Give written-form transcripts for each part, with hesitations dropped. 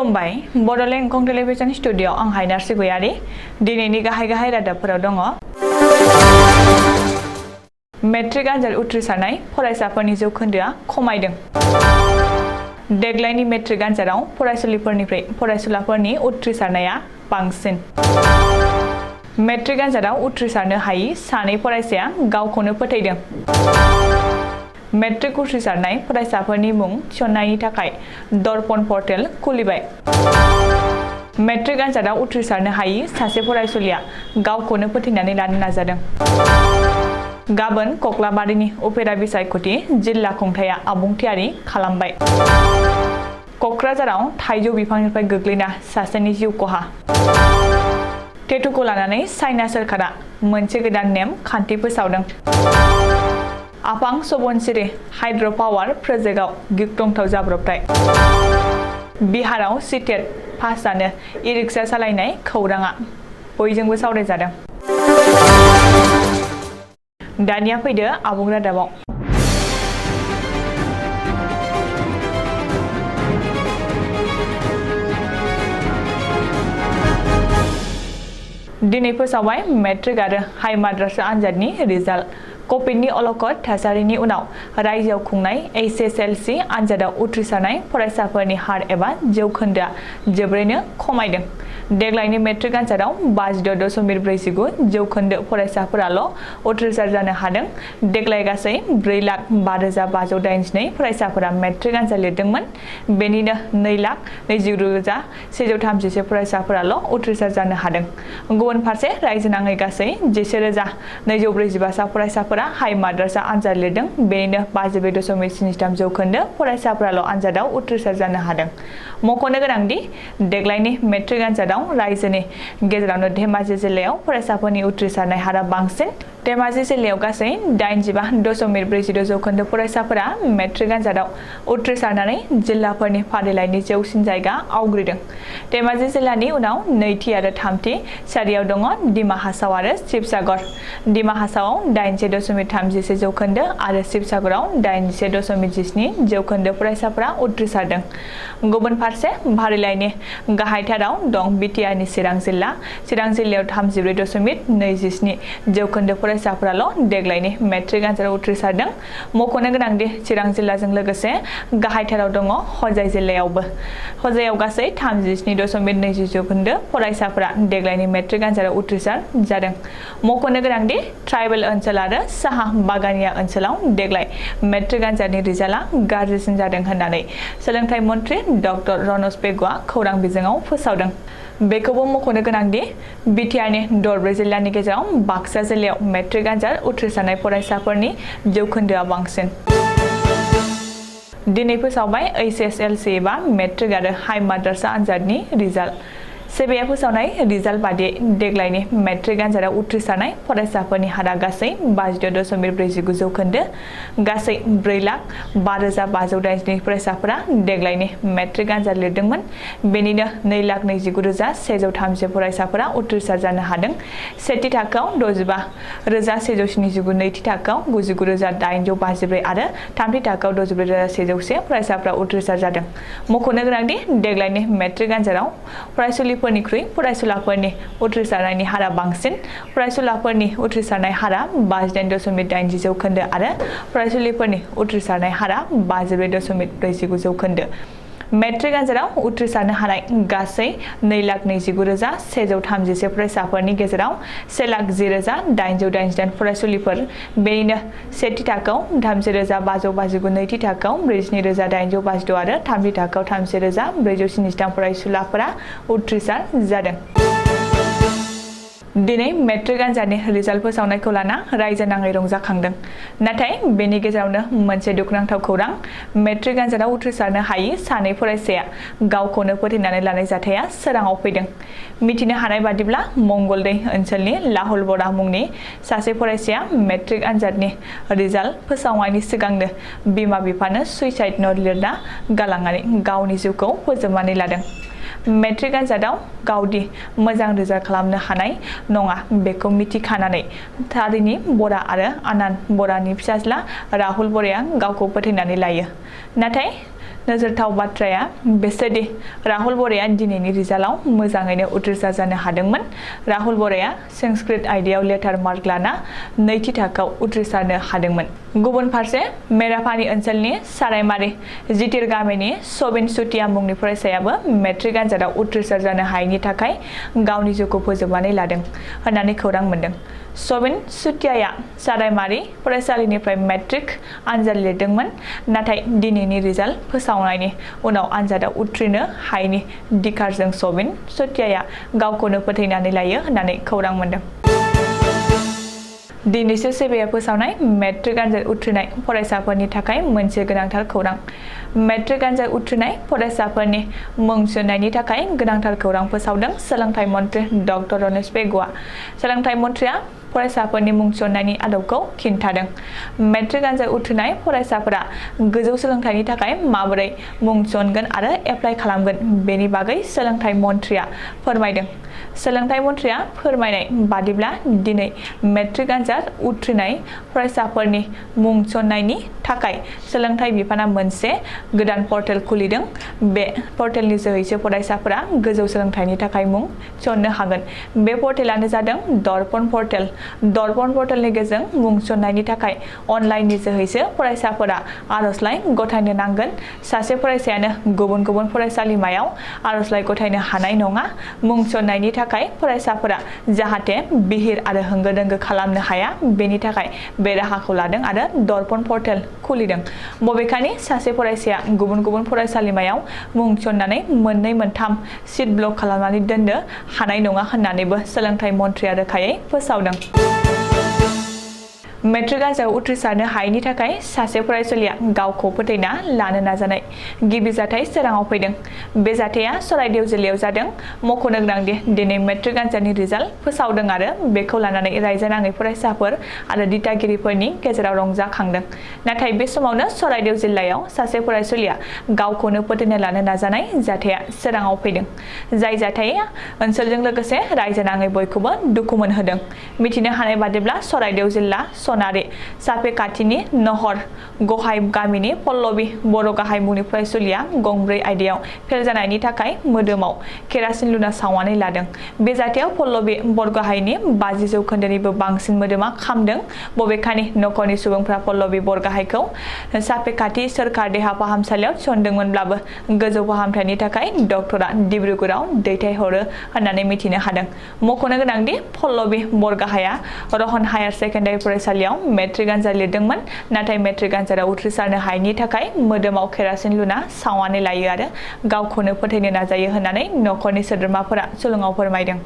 खुलुमबाय Bodoland एंखं television studio आं हायनारसि गयारि दिनैनि गाहाय रादाबफोराव दङ मेट्रिक आनजाद उथ्रिसारनाय फरायसाफोरनि जौखोन्दोआ खमायदों देग्लायनि मेट्रिक आनजादाव फरायसुलिफोरनिफ्राय फरायसुलाफोरनि उथ्रिसारनाया बांसिन मेट्रिक आनजादाव उथ्रिसारनो हायि सानै फरायसाया गावखौनो फोथैदों मेट्रिक उथ्रिसारनाय फरायसाफोरनि मुं थिसननायनि थाखाय दर्पण पर्टेल खुलिबाय मेट्रिक आनजादाव उथ्रिसारनो हायि सासे फरायसुलिया गावखौनो फोथैनानै लानो नाजादों गाबोन कक्लाबारिनि उफेरा बिसायख'थि जिल्ला खुंथाया आबुंथियारि खालामबाय क'क्राझाराव थाइजौ बिफांनिफ्राय गोग्लैना सासेनि जिउ खहा टेटुखौ लानानै चाइना सोरखारा मोनसे गोदान नेम खान्थि फोसावदों आफां सबनसिरि हाइड्र' पावार प्रजेक्टआव गिख्रंथाव जाब्रबथाय बिहाराव सिटेट पास जानो ई-रिक्सा सालायनाय खौराङा बयजोंबो सावरायजादों दानिया फैदो आबुं रादाबाव दिनै फोसावबाय मेट्रिक आरो हाइ माद्रासा आनजादनि रिजाल्ट कभिडनि अलखद थासारिनि उनाव रायजोआव खुंनाय एसएसएलसी आनजादाव उथ्रिसारनाय फरायसाफोरनि हार एबा जौखोन्दोआ जोबोरैनो खमायदों देग्लायनि मेट्रिक आनजादाव 56.49 जौखोन्दो फरायसाफोराल' उथ्रिसार जानो हादों देग्लाय गासै 4,05,582 फरायसाफोरा मेट्रिक आनजाद लिरदोंमोन बेनिनो 2,29,133 फरायसाफोराल' उथ्रिसार जानो हादों गुबुन फारसे रायजोनाङै गासै 10,245 फरायसाफोरा हाइ माद्रासा आनजाद लिरदों बेनिनो 52.73 जौखोन्दो फरायसाफोराल' आनजादाव उथ्रिसार जानो हादों मख'नो गोनांदि देग्लायनि मेट्रिक आनजादाव रायजोनि गेजेरावनो धेमाजि जिल्लायाव फरायसाफोरनि उथ्रिसारनाय हारा बांसिन धेमाजि जिल्लायाव गासै 85.46 जौखोन्दो फरायसाफोरा मेट्रिक आनजादाव उथ्रिसारनानै जिल्लाफोरनि फारिलाइनि जौसिन जायगा आवग्रिदों धेमाजि जिल्लानि उनाव नैथि आरो थामथि सारियाव दङ डिमा हासाव आरो शिबसागर डिमा हासावआव 80.36 जौखोन्दो आरो शिबसागराव 81.17 जौखोन्दो फरायसाफोरा उथ्रिसारदों गुबुन फारसे फारिलाइनि गाहायथाराव दं बिटिआरनि चिरां जिल्लायाव 34.27 जौखोन्दो फरायसाफोराल' देग्लायनि मेट्रिक आनजादाव उथ्रिसारदों मख'नो गोनांदि चिरां जिल्लाजों लोगोसे गाहायथाराव दङ हजाय जिल्लायावबो हजायाव गासै 37.20 जौखोन्दो फरायसाफोरा देग्लायनि मेट्रिक आनजादाव उथ्रिसार जादों मख'नो गोनांदि ट्राइबेल ओनसोल आरो साहा बागानिया ओनसोलाव देग्लाय मेट्रिक आनजादनि रिजाल्टआ गाज्रिसिन जादों होननानै सोलोंथाइ मन्थ्रि डक्टर रनज पेगुआ खौरां बिजोङाव फोसावदों बेखौबो मख'नो गोनांदि बिटिआरनि दरब्रै जिल्लानि गेजेराव बाक्सा जिल्लायाव मेट्रिक आनजाद उथ्रिसारनाय फरायसाफोरनि जौखोन्दोआ बांसिन दिनै फोसावबाय एसएसएलसी एबा मेट्रिक आरो हाइ माद्रासा आनजादनि रिजाल्ट सेबेआ फोसावनाय रिजाल्ट बादियै देग्लायनि मेट्रिक आनजादाव उथ्रिसारनाय फरायसाफोरनि हारा गासै 52.49 जौखोन्दो गासै 4,05,582 फरायसाफोरा देग्लायनि मेट्रिक आनजाद लिरदोंमोन बेनिनो 2,29,130 फरायसाफोरा उथ्रिसार जानो हादों सेथि थाखोआव 65,179 नैथि थाखोआव 99,854 आरो थामथि थाखोआव 64,101 फरायसाफोरा उथ्रिसार जादों मख'नो गोनांदि देग्लायनि मेट्रिक आनजादाव फरायसुलिफोरनिख्रुइ फरायसुलाफोरनि उथ्रिसारनायनि हारा बांसिन फरायसुलाफोरनि उथ्रिसारनाय हारा 58.80 जौखोन्दो आरो फरायसुलिफोरनि उथ्रिसारनाय हारा 54.49 जौखोन्दो मेट्रिक आनजादाव उथ्रिसारनो हानाय गासै 2,29,131 फरायसाफोरनि गेजेराव 1,10,888 फरायसुलिफोर बेनिनो सेथि थाखोआव 30,559 नैथि थाखोआव 42,852 आरो थामथि थाखोआव 30,473 फरायसुलाफोरा उथ्रिसार जादों दिनै मेट्रिक आनजादनि रिजाल्ट फोसावनायखौ लाना रायजो नाङै रंजाखांदों नाथाय बेनि गेजेरावनो मोनसे दुखुनांथाव खौरां मेट्रिक आनजादाव उथ्रिसारनो हायि सानै फरायसाया गावखौनो फोथैनानै लानाय जाथाया सोराङाव फैदों मिथिनो हानाय बादिब्ला मंगलदै ओनसोलनि लाहुल बरा मुंनि सासे फरायसाया मेट्रिक आनजादनि रिजाल्ट फोसावनायनि सिगांनो बिमा बिफानो सुइसाइड नट लिरना गालांनानै गावनि जिउखौ फोजोबनानै लादों मेट्रिक आनजादाव गावदि मोजां रिजाल्ट खालामनो हानाय नङा बेखौ मिथिखानानै थारिनि बरा आरो आनान बरानि फिसाज्ला राहुल बराया गावखौ फोथैनानै लायो नाथाय नोजोरथाव बाथ्राया बेसोदि राहुल बर'आ दिनैनि रिजाल्टआव मोजाङैनो उथ्रिसार जानो हादोंमोन। राहुल बर'आ संस्कृत आयदायाव लेटार मार्क लाना नैथि थाखोआव उथ्रिसारनो हादोंमोन। गुबुन फारसे मेरापानी ओनसोलनि सारायमारी जितिर गामिनि सबिन सुटिया मुंनि फरायसायाबो मेट्रिक आनजादाव उथ्रिसार जानो हायैनि थाखाय गावनि जिउखौ फोजोबनानै लादों होननानै खौरां मोन्दों। सबिन सुटियाया सारायमारी फरायसालिनिफ्राय मेट्रिक आनजाद लिरदोंमोन, नाथाय दिनैनि रिजाल्ट फोसावनायनि उनाव आनजादाव उथ्रिनो हायैनि दिखारजों सबिन सुटियाया गावखौनो फोथैनानै लायो होननानै खौरां मोन्दों। दिनैसो सेबेया फोसावनाय मेट्रिक आनजाद उथ्रिनाय फरायसाफोरनि थाखाय मोनसे गोनांथार खौरां। मेट्रिक आनजाद उथ्रिनाय फरायसाफोरनि मुं थिसननायनि थाखाय गोनांथार खौरां फोसावदों सोलोंथाइ मन्थ्रि डक्टर रनेश पेगुआ। सोलोंथाइ मन्थ्रिया फरायसाफोरनि मुं थिसननायनि आदबखौ खिन्थादों। मेट्रिक आनजाद उथ्रिनाय फरायसाफोरा गोजौ सोलोंथाइनि थाखाय माबोरै मुं थिसनगोन आरो एप्लाइ खालामगोन बेनि बागै सोलोंथाइ मन्थ्रिया फोरमायदों। सोलोंथाइ मन्थ्रिया फोरमायनाय बादिब्ला दिनै मेट्रिक आनजाद उथ्रिनाय फरायसाफोरनि मुं थिसननायनि थाखाय सोलोंथाइ बिफाना मोनसे गोदान पर्टेल खुलिदों। बे पर्टेलनि जोहैसो फरायसाफोरा गोजौ सोलोंथाइनि थाखाय मुं थिसननो हागोन। बे पर्टेलानो जादों दर्पण पर्टेल। दर्पण पर्टेलनि गेजेरजों मुं थिसननायनि थाखाय अनलाइननि जोहैसो फरायसाफोरा आर'जलाइ गथायनो नांगोन। सासे फरायसायानो गुबुन गुबुन फरायसालिमायाव आर'जलाइ गथायनो हानाय नङा। मुं थिसननायनि थाखाय फरायसाफोरा जाहाथे बिहिर आरो होंगो दोंगो खालामनो हाया बेनि थाखाय बे राहाखौ लादों आरो दर्पण पर्टेल खुलिदों। बबेखानि सासे फरायसाया गुबुन गुबुन फरायसालिमायाव मुं थिसननानै मोननै मोनथाम सिट ब्लक खालामनानै दोननो हानाय नङा होननानैबो सोलोंथाइ मन्थ्रिया रोखायै फोसावदों। मेट्रिक आनजादाव उथ्रिसारनो हायैनि थाखाय सासे फरायसुलिया गावखौ फोथैना लानो नाजानाय गिबि जाथाय सोराङाव फैदों। बे जाथाया चराइदेउ जिल्लायाव जादों। मख'नो गोनांदि दिनै मेट्रिक आनजादनि रिजाल्ट फोसावदों आरो बेखौ लानानै रायजो नाङै फरायसाफोर आरो दिथागिरिफोरनि गेजेराव रंजाखांदों। नाथाय बे समावनो चराइदेउ जिल्लायाव सासे फरायसुलिया गावखौनो फोथैना लानो नाजानाय जाथाया सोराङाव फैदों। जाय जाथाया ओनसोलजों लोगोसे रायजो नाङै बयखौबो दुखु मोनहोदों। मिथिनो हानाय बादिब्ला चराइदेउ जिल्ला सनारि साफे खाथिनि नहर गहाय गामिनि पल्लबी बर' गाहाय मुंनि फरायसुलिया गंब्रै आयदायाव फेल जानायनि थाखाय मोदोमाव केरासिन लुना सावनानै लादों। बे जाथायाव पल्लबी बर' गाहायनि 50 जौखोन्दोनिबो बांसिन मोदोमा खामदों। बबेखानि नखरनि सुबुंफ्रा पल्लबी बर' गाहायखौ साफे खाथि सोरखार देहा फाहामसालियाव थिसनदोंमोनब्लाबो गोजौ फाहामथायनि थाखाय डक्टरा डिब्रुगड़आव दैथायहरो होननानै मिथिनो हादों। मख'नो गोनांदि पल्लबी बर' गाहाया रहन हायार सेकेन्डारि फरायसालियाव मेट्रिक आनजाद लिरदोंमोन, नाथाय मेट्रिक आनजादाव उथ्रिसारनो हायैनि थाखाय मोदोमाव केरासिन लुना सावनानै लायो आरो गावखौनो फोथैनो नाजायो होननानै नखरनि सोद्रोमाफोरा सुलुङाव फोरमायदों।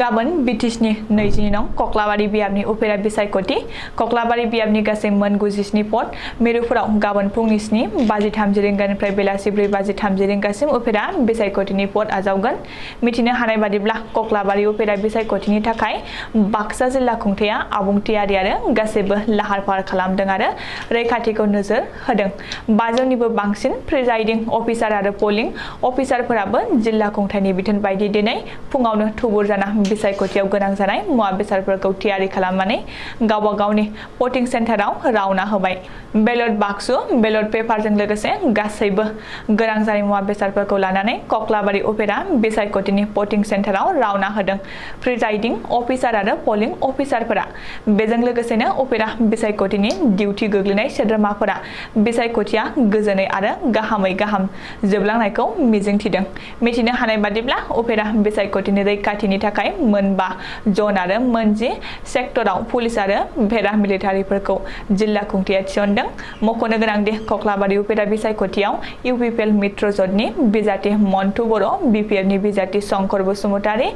गाबोन बिटिसिनि 22 नं कक्लाबारि बियाबनि उफेरा बिसायख'थि। कक्लाबारि बियाबनि गासै मोन 97 पद मिरुफोराव गाबोन फुंनि 7:30 रिंगानिफ्राय बेलासि 4:30 रिंगासिम उफेरा बिसायख'थिनि पद आजावगोन। मिथिनो हानाय बादिब्ला कक्लाबारि उफेरा बिसायख'थिनि थाखाय बाक्सा जिल्ला खुंथाया आबुं थियारि आरो गासैबो लाहार फाहार खालामदों आरो रैखाथिखौ नोजोर होदों। 500निबो बांसिन प्रिजाइडिं अफिसार आरो पलिं अफिसारफोराबो जिल्ला खुंथायनि बिथोन बायदि दिनै फुङावनो थुबुर जाना बिसायख'थियाव गोनां जानाय मुवा बेसादफोरखौ थियारि खालामनानै गावबा गावनि भटिं सेन्टाराव रावना होबाय। बेलट बाक्सु बेलट पेपारजों लोगोसे गासैबो गोनां जानाय मुवा बेसादफोरखौ लानानै कक्लाबारि उफेरा बिसायख'थिनि भटिं सेन्टाराव रावना होदों प्रिजाइडिं अफिसार आरो पलिं अफिसारफोरा। बेजों लोगोसेनो उफेरा बिसायख'थिनि डिउटि गोग्लैनाय सोद्रोमाफोरा बिसायख'थिया गोजोनै आरो गाहामै गाहाम जोबलांनायखौ मिजिंथिदों। मिथिनो हानाय बादिब्ला उफेरा बिसायख'थिनि रैखाथिनि थाखाय मोनबा जन आरो मोनजि सेक्टराव पुलिस आरो पेरा मिलिटारिफोरखौ जिल्ला खुंथाया थिसनदों। मख'नो गोनांदि कक्लाबारि उफेरा बिसायख'थियाव इउपिपिएल मित्र जथनि बिजाथि मन्टु बर', बिपिएफनि बिजाथि शंकर बसुमतारी,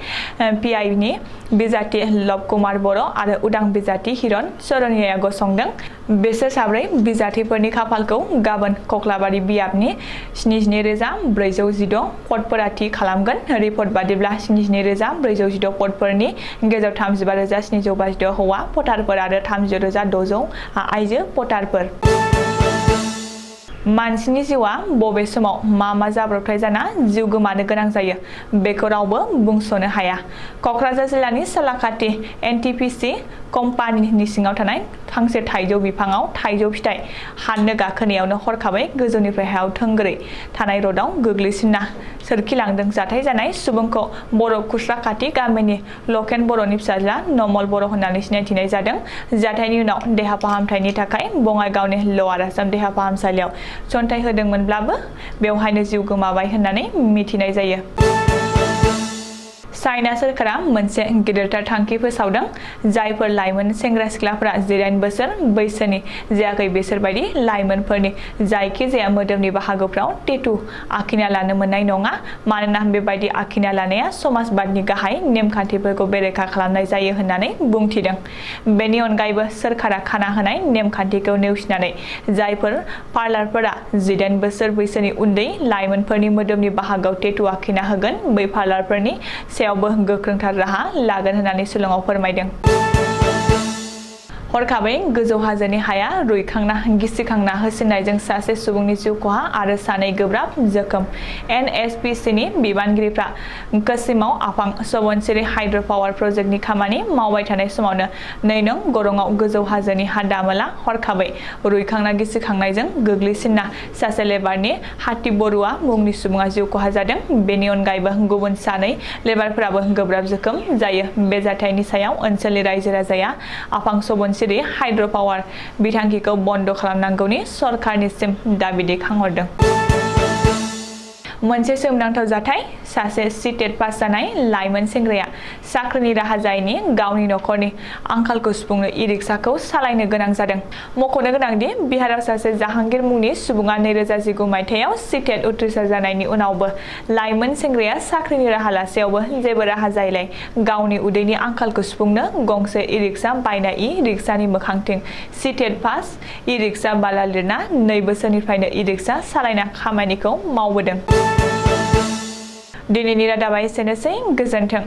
पिआइनि बिजाथि लव कुमार बर' आरो उदां बिजाथि हिरन सरनियाया गसंदों। बिसोर साब्रै बिजाथिफोरनि खाफालखौ गाबोन कक्लाबारि बियाबनि 77,416 पदफोरा थि खालामगोन। रिपर्ट बादिब्ला 77,416 पदफोरनि गेजेराव 35,752 हौवा भटारफोर आरो 30,600 आइजो भटारफोर। मानसिनि जिउआ बबे समाव मा जाब्रबथाय जाना जिउ गोमानो गोनां जायो बेखौ रावबो बुंस'नो हाया। क'क्राझार जिल्लानि सालाकाटि एनटिपिसि कम्पानिनि सिङाव थानाय फांसे थाइजौ बिफाङाव थाइजौ फिथाइ हाननो गाखोनायावनो हरखाबै गोजौनिफ्राय हायाव थोंगोरै थानाय रडआव गोग्लैसिनना सोरखिलांदों। जाथाय जानाय सुबुंखौ बर' खुस्राकाटि गामिनि लकेन बर'नि फिसाज्ला नमल बर' होननानै सिनायथिनाय जादों। जाथायनि उनाव देहा फाहामथायनि थाखाय बङाइगावनि लवार आसाम देहा फाहामसालियाव थिसनथाय होदोंमोनब्लाबो बेवहायनो जिउ गोमाबाय होननानै मिथिनाय जायो। चाइना सोरखारा मोनसे गिदिरथार थांखि फोसावदों। जायफोर लाइमोन सेंग्रा सिख्लाफोरा 18 बोसोर बैसोनि जायाखै बिसोर बायदि लाइमोनफोरनि जायखिजाया मोदोमनि बाहागोफ्राव टेटु आखिना लानो मोननाय नङा। मानोना बेबायदि आखिना लानाया समाजबादनि गाहाय नेमखान्थिफोरखौ बेरेखा खालामनाय जायो होननानै बुंथिदों। बेनि अनगायैबो सोरखारा खाना होनाय नेमखान्थिखौ नेवसिनानै जायफोर पार्लारफोरा 18 बोसोर बैसोनि उन्दै लाइमोनफोरनि मोदोमनि बाहागोआव टेटु आखिना होगोन बै पार्लारफोरनि सायावबो गोख्रोंथार राहा लागोन होननानै शिलंआव फोरमायदों। हरखाबै गोजौ हाजोनि हाया रुइखांना गिसिखांना होसिननायजों सासे सुबुंनि जिउ खहा आरो सानै गोब्राब जोखोम। एनएचपिसिनि बिबानगिरिफ्रा कसिमाव आफां सबनसिरि हाइड्र' पावार प्रजेक्टनि खामानि मावबाय थानाय समावनो 2 नं गरंआव गोजौ हाजोनि हा दामोला हरखाबै रुइखांना गिसिखांनायजों गोग्लैसिनना सासे लेबारनि हाथि बरुवा मुंनि सुबुङा जिउ खहा जादों। बेनि अनगायैबो गुबुन 2 लेबारफोराबो गोब्राब जोखोम जायो। बे जाथायनि सायाव ओनसोलनि रायजो राजाया आफां सबनसिरि हाइड्र' पावार बिथांखिखौ बन्द' खालामनांगौनि सरकारनिसिम दाबि दैखांहरदों। मोनसे सोमोनांथाव जाथाय। सासे सिटेट पास जानाय लाइमोन सेंग्राया साख्रिनि राहा जायैनि गावनि नखरनि आंखालखौ सुफुंनो इ-रिक्साखौ सालायनो गोनां जादों। मख'नो गोनांदि बिहाराव सासे जाहांगीर मुंनि सुबुङा 2019 मायथाइयाव सिटेट उथ्रिसार जानायनि उनावबो लाइमोन सेंग्राया साख्रिनि राहा लासेयावबो जेबो राहा जायैलाय गावनि उदैनि आंखालखौ सुफुंनो गंसे इ-रिक्सा बायना इ-रिक्सानि मोखांथिं सिटेट पास इ-रिक्सा बाला लिरना 2 बोसोरनिफ्रायनो इ-रिक्सा सालायना खामानिखौ मावबोदों। दिनैनि रादाबा एसेनोसै। गोजोन्थों।